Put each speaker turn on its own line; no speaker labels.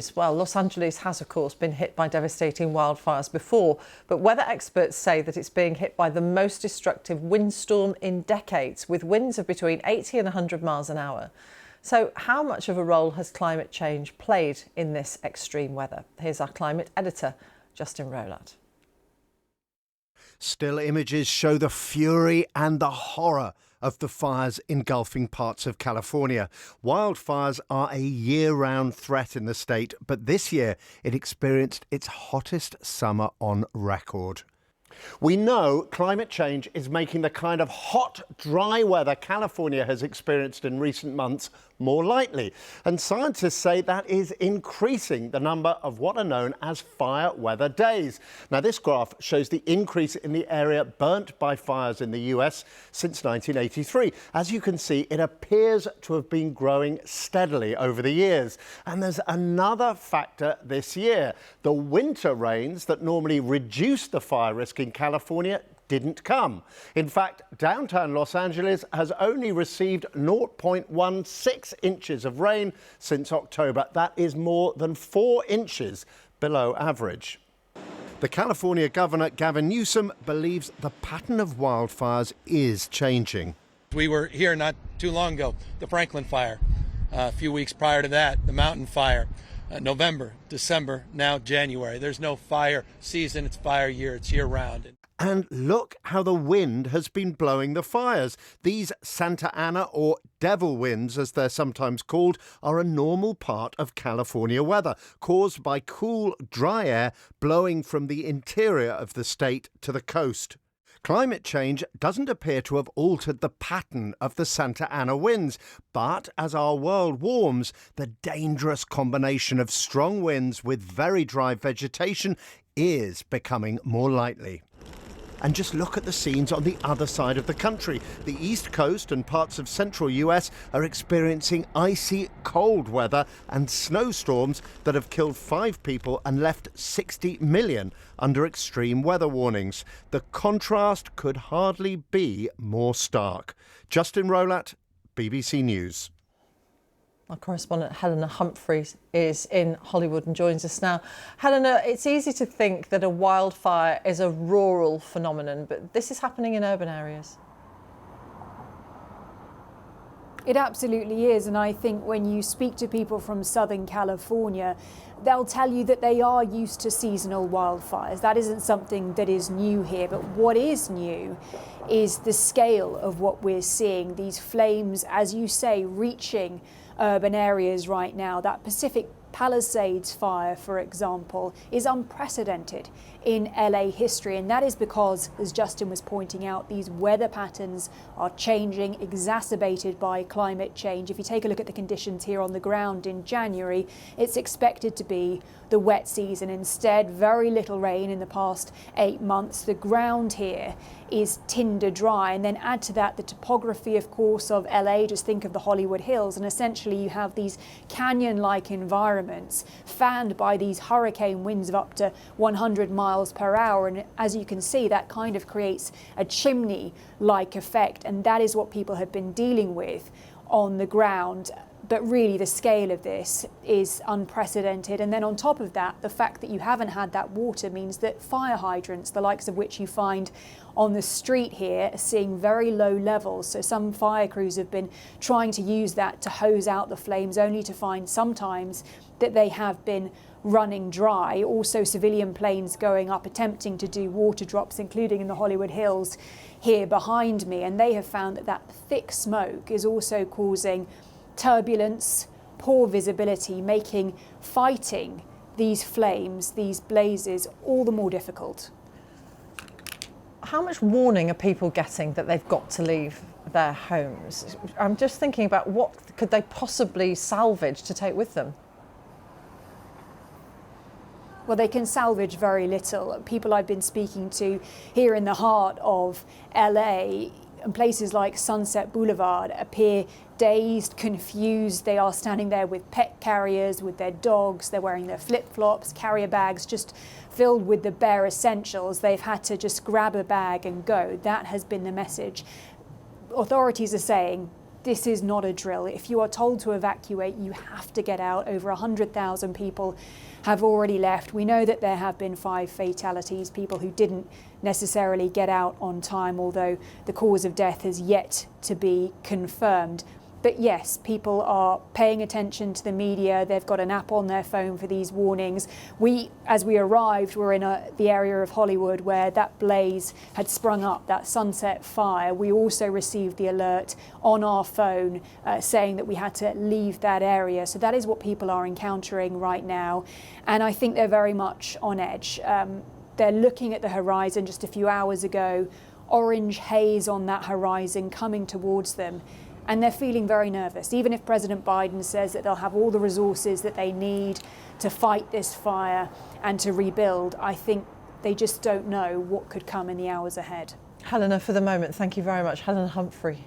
images. Well, Los Angeles has, of course, been hit by devastating wildfires before, but weather experts say that it's being hit by the most destructive windstorm in decades, with winds of between 80 and 100 miles an hour. So how much of a role has climate change played in this extreme weather? Here's our climate editor, Justin Rowlatt.
Still images show the fury and the horror of the fires engulfing parts of California. Wildfires are a year-round threat in the state, but this year it experienced its hottest summer on record. We know climate change is making the kind of hot, dry weather California has experienced in recent months more likely. And scientists say that is increasing the number of what are known as fire weather days. Now, this graph shows the increase in the area burnt by fires in the US since 1983. As you can see, it appears to have been growing steadily over the years. And there's another factor this year. The winter rains that normally reduce the fire risk in California didn't come. In fact, downtown Los Angeles has only received 0.16 inches of rain since October. That is more than 4 inches below average. The California Governor, Gavin Newsom, believes the pattern of wildfires is changing.
We were here not too long ago, the Franklin Fire. A few weeks prior to that, the Mountain Fire. November, December, now January. There's no fire season, it's fire year, it's year round.
And look how the wind has been blowing the fires. These Santa Ana, or devil winds as they're sometimes called, are a normal part of California weather, caused by cool, dry air blowing from the interior of the state to the coast. Climate change doesn't appear to have altered the pattern of the Santa Ana winds, but as our world warms, the dangerous combination of strong winds with very dry vegetation is becoming more likely. And just look at the scenes on the other side of the country. The East Coast and parts of central US are experiencing icy, cold weather and snowstorms that have killed 5 people and left 60 million under extreme weather warnings. The contrast could hardly be more stark. Justin Rowlatt, BBC News.
Our correspondent Helena Humphreys is in Hollywood and joins us now. Helena, it's easy to think that a wildfire is a rural phenomenon, but this is happening in urban areas.
It absolutely is, and I think when you speak to people from Southern California, they'll tell you that they are used to seasonal wildfires. That isn't something that is new here, but what is new is the scale of what we're seeing. These flames, as you say, reaching urban areas right now. That Pacific Palisades fire, for example, is unprecedented in LA history, and that is because, as Justin was pointing out, these weather patterns are changing, exacerbated by climate change. If you take a look at the conditions here on the ground in January, it's expected to be the wet season. Instead, very little rain in the past 8 months. The ground here is tinder dry, and then add to that the topography, of course, of LA. Just think of the Hollywood Hills, and essentially you have these canyon-like environments fanned by these hurricane winds of up to 100 miles per hour, and as you can see, that kind of creates a chimney-like effect, and that is what people have been dealing with on the ground. But really the scale of this is unprecedented. And then on top of that, the fact that you haven't had that water means that fire hydrants, the likes of which you find on the street here, are seeing very low levels. So some fire crews have been trying to use that to hose out the flames, only to find sometimes that they have been running dry. Also civilian planes going up attempting to do water drops, including in the Hollywood Hills here behind me. And they have found that that thick smoke is also causing turbulence, poor visibility, making fighting these flames, these blazes, all the more difficult.
How much warning are people getting that they've got to leave their homes? I'm just thinking about what could they possibly salvage to take with them?
Well, they can salvage very little. People I've been speaking to here in the heart of LA, and places like Sunset Boulevard, appear dazed, confused. They are standing there with pet carriers, with their dogs. They're wearing their flip-flops, carrier bags just filled with the bare essentials. They've had to just grab a bag and go. That has been the message. Authorities are saying this is not a drill. If you are told to evacuate, you have to get out. Over 100,000 people have already left. We know that there have been 5 fatalities, people who didn't necessarily get out on time, although the cause of death has yet to be confirmed. But yes, people are paying attention to the media. They've got an app on their phone for these warnings. As we arrived, we're in the area of Hollywood where that blaze had sprung up, that sunset fire. We also received the alert on our phone saying that we had to leave that area. So that is what people are encountering right now. And I think they're very much on edge. They're looking at the horizon just a few hours ago, orange haze on that horizon coming towards them. And they're feeling very nervous. Even if President Biden says that they'll have all the resources that they need to fight this fire and to rebuild, I think they just don't know what could come in the hours ahead.
Helena, for the moment, thank you very much. Helena Humphrey.